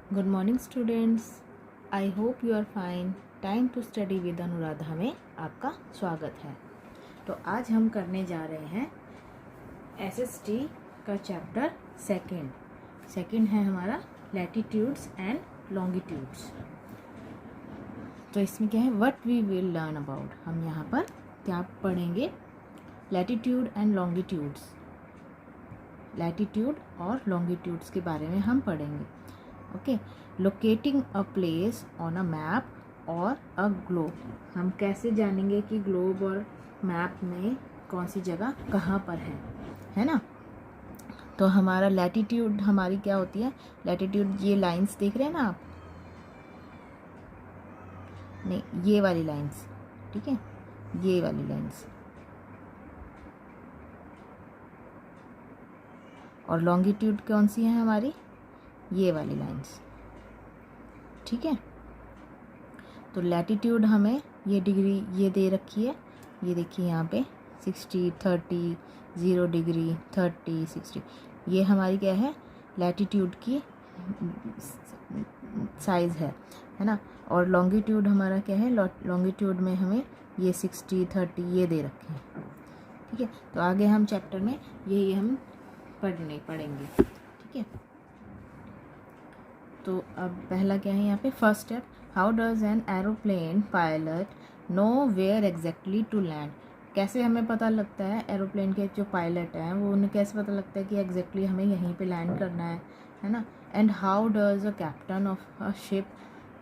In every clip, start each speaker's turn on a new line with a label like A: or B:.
A: Good morning students, I hope you are fine. Time to study with Anuradha में आपका स्वागत है। तो आज हम करने जा रहे हैं एसएसटी का चैप्टर सेकंड है हमारा लैटिट्यूड्स एंड लॉन्गिट्यूड्स। तो इसमें क्या है, what we will learn about. हम यहाँ पर क्या पढ़ेंगे, लैटिट्यूड एंड लॉन्गिट्यूड्स, लैटिट्यूड और लॉन्गिट्यूड्स के बारे में हम पढ़ेंगे। Okay, locating a place on a map और अ ग्लोब। हम कैसे जानेंगे कि ग्लोब और मैप में कौन सी जगह कहाँ पर है ना। तो हमारा लैटिट्यूड हमारी क्या होती है, लैटिट्यूड ये लाइंस देख रहे हैं ना आप, नहीं ये वाली लाइंस, ठीक है, ये वाली लाइंस। और लॉन्गिट्यूड कौन सी है हमारी, ये वाली लाइंस, ठीक है। तो लैटिट्यूड हमें ये डिग्री ये दे रखी है, ये देखिए यहाँ पे 60, 30, 0 डिग्री, 30, 60, ये हमारी क्या है, लैटिट्यूड की साइज़ है ना। और लॉन्गिट्यूड हमारा क्या है, लॉन्गिट्यूड में हमें ये 60, 30 ये दे रखे हैं, ठीक है। तो आगे हम चैप्टर में ये हम पढ़ेंगे, ठीक है। तो अब पहला क्या है यहाँ पे, first step, how does an aeroplane pilot know where exactly to land. कैसे हमें पता लगता है, एरोप्लेन के जो पायलट हैं वो उन्हें कैसे पता लगता है कि एग्जैक्टली हमें यहीं पे लैंड करना है ना। And how does a captain of a ship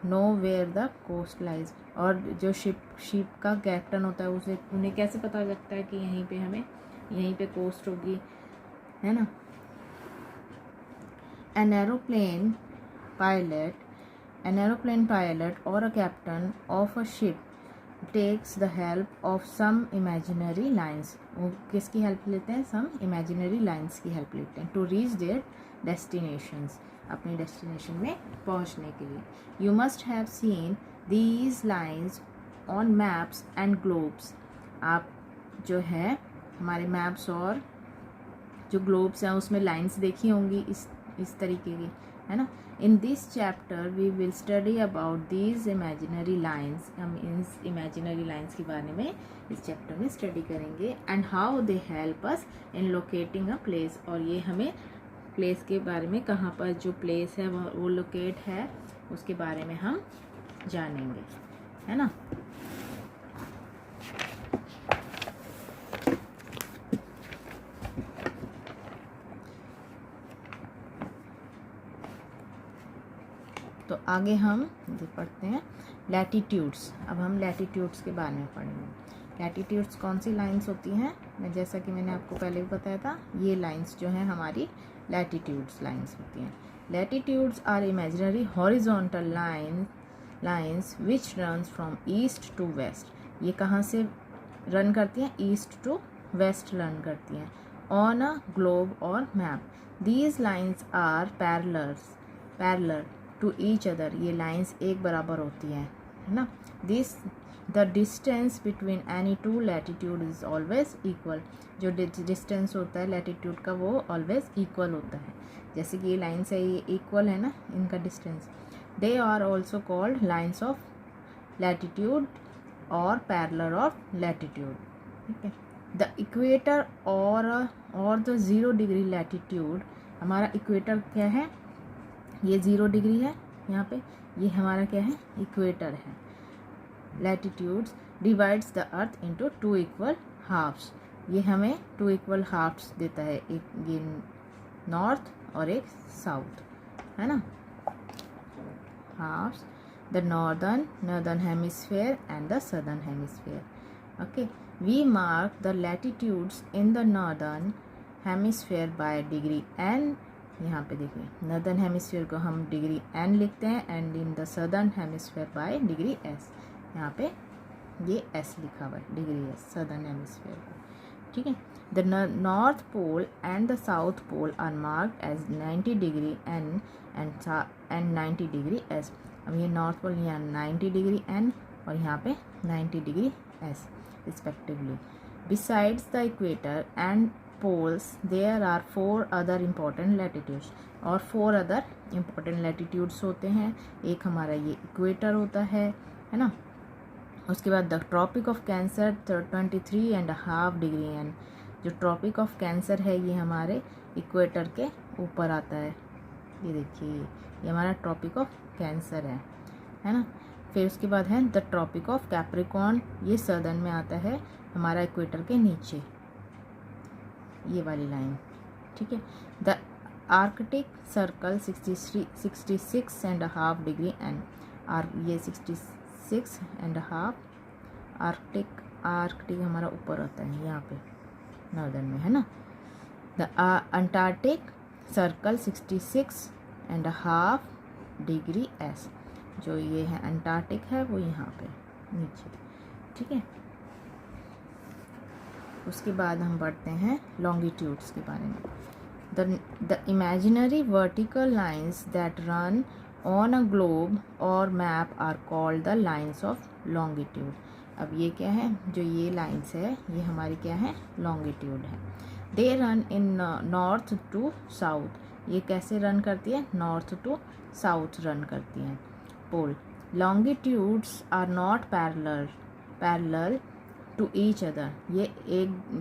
A: know where the coast lies. और जो शिप का कैप्टन होता है उसे उन्हें कैसे पता लगता है कि यहीं पे हमें यहीं पे कोस्ट होगी, है ना। An aeroplane pilot or a captain of a ship takes the help of some imaginary lines. वो किसकी हेल्प लेते हैं, some imaginary lines की हेल्प लेते हैं to reach their destinations, अपने डेस्टिनेशन में पहुंचने के लिए। You must have seen these lines on maps and globes. आप जो है हमारे मैप्स और जो ग्लोब्स हैं उसमें लाइंस देखी होंगी इस तरीके की, है ना। In this chapter we will study about these imaginary lines. हम इन इमेजिनरी लाइंस के बारे में इस चैप्टर में स्टडी करेंगे। And how they help us in locating a place. और ये हमें प्लेस के बारे में, कहाँ पर जो प्लेस है वो लोकेट है उसके बारे में हम जानेंगे, है ना। तो आगे हम पढ़ते हैं लैटिट्यूड्स। अब हम लैटिट्यूड्स के बारे में पढ़ेंगे। लैटिट्यूड्स कौन सी लाइंस होती हैं, मैं जैसा कि मैंने आपको पहले भी बताया था, ये लाइंस जो हैं हमारी लैटिट्यूड्स लाइंस होती हैं। Latitudes are imaginary horizontal lines which runs from east to west. ये कहाँ से रन करती हैं, ईस्ट टू वेस्ट रन करती हैं ऑन अ ग्लोब और map. These lines are parallel to each other. ये लाइंस एक बराबर होती हैं, है ना। The distance between any two latitude is always equal. जो डिस्टेंस होता है लैटिट्यूड का वो ऑलवेज इक्वल होता है। जैसे कि ये लाइन्स है, ये इक्वल है ना इनका distance. They are also called lines of latitude और पैरेलल ऑफ लैटिट्यूड, ठीक है। द इक्वेटर और द 0 डिग्री लैटिट्यूड। हमारा इक्वेटर क्या है, ये 0 डिग्री है यहाँ पे, ये हमारा क्या है, इक्वेटर है। Latitudes divides the earth into 2 equal halves. ये हमें 2 इक्वल हाफ्स देता है, एक ये नॉर्थ और एक साउथ, है ना। Halves, the northern hemisphere and the southern hemisphere. Okay, we mark the latitudes in the northern hemisphere by degree N. यहाँ पे देखिए, नॉर्दर्न हेमिस्फीयर को हम डिग्री एन लिखते हैं and in the southern hemisphere bye degree S. यहाँ पे ये एस लिखा हुआ है, डिग्री एस, सदर्न हेमिस्फीयर को, ठीक है। The north pole and the south pole are marked as 90 degree N and 90 degree S. अब ये नॉर्थ पोल यहाँ 90 डिग्री एन और यहाँ पे 90 degree S respectively. Besides the equator and poles there are 4 other important latitudes, और 4 other important latitudes होते हैं। एक हमारा ये इक्वेटर होता है ना। उसके बाद the tropic of cancer 23.5 degree N, जो ट्रॉपिक ऑफ कैंसर है ये हमारे इक्वेटर के ऊपर आता है। ये देखिए ये हमारा ट्रॉपिक ऑफ कैंसर है ना। फिर उसके बाद है द ट्रॉपिक ऑफ कैप्रिकॉर्न, ये सर्दर्न में आता है हमारा इक्वेटर के नीचे, ये वाली लाइन, ठीक है। The Arctic circle 66.5 degree and ये 66.5 आर्कटिक हमारा ऊपर होता है यहाँ पे नॉर्दर्न में, है ना। The Antarctic circle 66.5 degree S, जो ये है अंटार्कटिक है वो यहाँ पे नीचे, ठीक है। उसके बाद हम बढ़ते हैं लॉन्गिट्यूड्स के बारे में। The imaginary vertical lines that run on a globe और map are called the lines of longitude. अब ये क्या है, जो ये लाइंस है ये हमारी क्या है, लॉन्गिट्यूड है। They run in north to south, ये कैसे रन करती है, नॉर्थ टू साउथ रन करती हैं pole. Longitudes are not parallel to each other, ये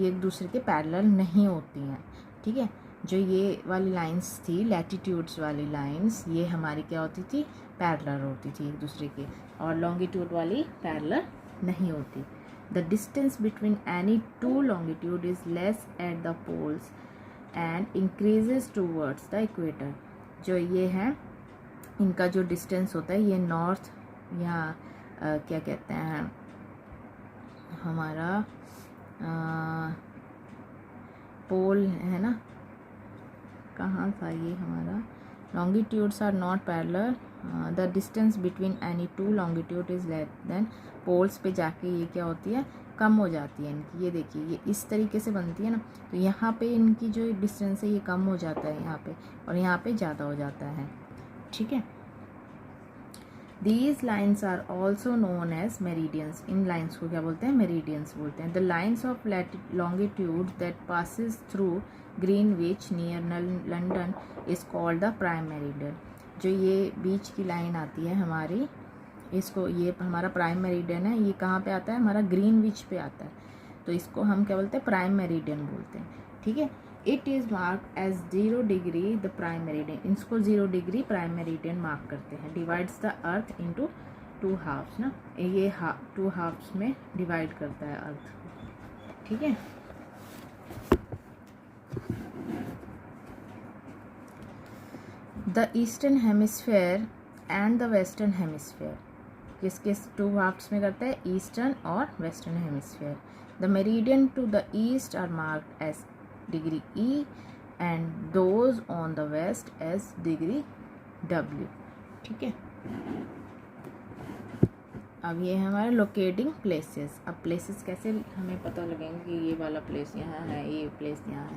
A: एक दूसरे के पैरेलल नहीं होती हैं, ठीक है। जो ये वाली लाइंस थी लैटिट्यूड्स वाली लाइंस, ये हमारी क्या होती थी, पैरेलल होती थी एक दूसरे के, और लॉन्गिट्यूड वाली पैरेलल नहीं होती। The distance between any two longitude is less at the poles and increases towards the equator. जो ये है इनका जो डिस्टेंस होता है, ये नॉर्थ यहाँ क्या कहते हैं हमारा पोल है ना, कहाँ था ये हमारा, longitudes are not parallel, the distance between any two longitude is less than, poles पे जाके ये क्या होती है, कम हो जाती है इनकी। ये देखिए ये इस तरीके से बनती है ना, तो यहाँ पे इनकी जो डिस्टेंस है ये कम हो जाता है यहाँ पे, और यहाँ पे ज़्यादा हो जाता है, ठीक है। These lines are also known as meridians, in lines को क्या बोलते हैं, मेरिडियंस बोलते हैं। The lines of longitude that passes through Greenwich near London is called the prime meridian। जो ये बीच की लाइन आती है हमारी, इसको ये हमारा प्राइम मेरिडियन है, ये कहाँ पे आता है, हमारा ग्रीनविच पे आता है, तो इसको हम क्या बोलते हैं, प्राइम मेरिडियन बोलते हैं, ठीक है। It is mark as 0 degree the prime meridian, इसको 0 डिग्री प्राइम मेरिडियन मार्क करते हैं। Divides the earth into 2 halves ना, ये 2 हाफ्स में डिवाइड करता है अर्थ, ठीक है। The eastern hemisphere and the western hemisphere, किसके 2 हाफ्स में करता है, ईस्टर्न और western hemisphere. The meridian to the east are marked as degree E and those on the west as degree W, ठीक है। अब ये है हमारे लोकेटिंग प्लेसेस। अब प्लेसेस कैसे हमें पता लगेंगे कि ये वाला प्लेस यहाँ है, ये प्लेस यहाँ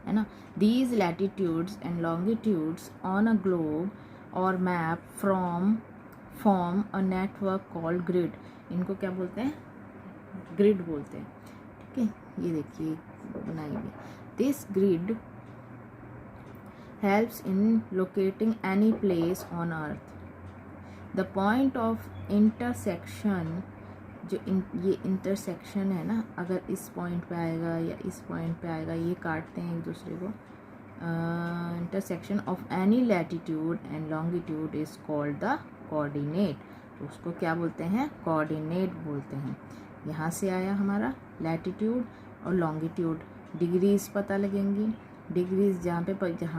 A: है ना। These latitudes and longitudes on a globe और map form a network called grid, इनको क्या बोलते हैं, ग्रिड बोलते हैं, ठीक है। ये देखिए बनाई हुई, this grid helps in locating any place on earth. The point of intersection, जो ये इंटरसेक्शन है ना, अगर इस पॉइंट पे आएगा या इस पॉइंट पे आएगा, ये काटते हैं एक दूसरे को, intersection of any latitude and longitude is called the coordinate, तो उसको क्या बोलते हैं, कोऑर्डिनेट बोलते हैं। यहाँ से आया हमारा लैटिट्यूड और लॉन्गिट्यूड, डिग्रीज पता लगेंगी, डिग्रीज जहाँ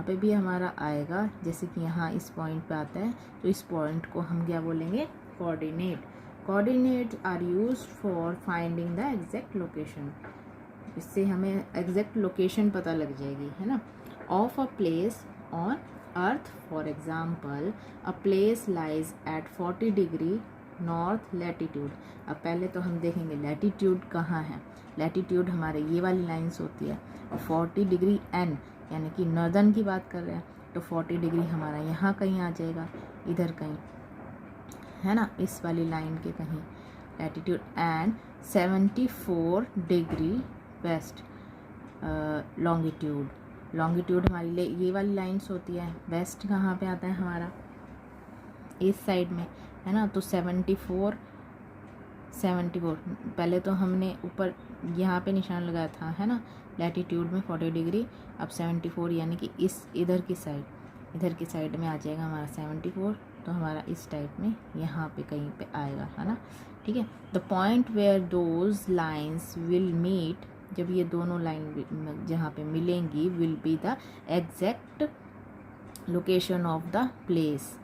A: पे भी हमारा आएगा, जैसे कि यहाँ इस पॉइंट पे आता है, तो इस पॉइंट को हम क्या बोलेंगे, coordinate. Coordinate are used for finding the exact location, इससे हमें एग्जैक्ट लोकेशन पता लग जाएगी, है ना, of a place on earth. For example a place lies at 40 degree north latitude. अब पहले तो हम देखेंगे लैटिट्यूड कहाँ है, लैटिट्यूड हमारे ये वाली लाइंस होती है, और 40 डिग्री एन यानी कि नॉर्दर्न की बात कर रहे हैं, तो 40 डिग्री हमारा यहाँ कहीं आ जाएगा, इधर कहीं, है ना, इस वाली लाइन के कहीं latitude. And 74 degree waste, longitude हमारी ये वाली लाइन्स होती है। वेस्ट कहाँ पे आता है हमारा, इस साइड में, है ना। तो 74 पहले तो हमने ऊपर यहाँ पे निशान लगाया था, है ना, लैटीट्यूड में 40 डिग्री। अब 74 यानी कि इस इधर की साइड में आ जाएगा हमारा 74। तो हमारा इस टाइप में यहाँ पे कहीं पे आएगा, है ना, ठीक है। The point where those lines will meet, जब ये दोनों लाइन जहाँ पे मिलेंगी, will be the exact location of the place,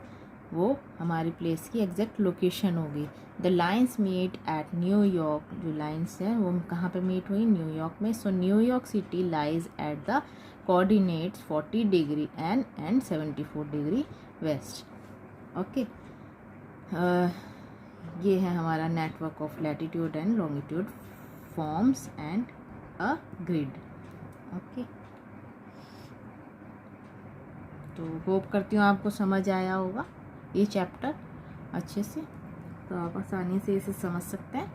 A: वो हमारी प्लेस की एग्जैक्ट लोकेशन होगी। The lines meet at New York, जो लाइन्स हैं वो कहाँ पे मीट हुई, न्यूयॉर्क में। So New York city lies at the coordinates 40 degree and 74 degree west. Okay, ये है हमारा network of latitude and longitude forms and a grid. Okay, तो होप करती हूँ आपको समझ आया होगा ये चैप्टर अच्छे से, तो आप आसानी से इसे समझ सकते हैं।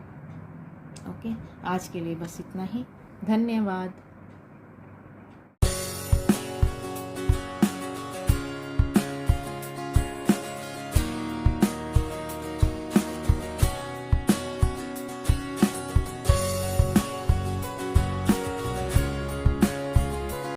A: ओके, आज के लिए बस इतना ही। धन्यवाद।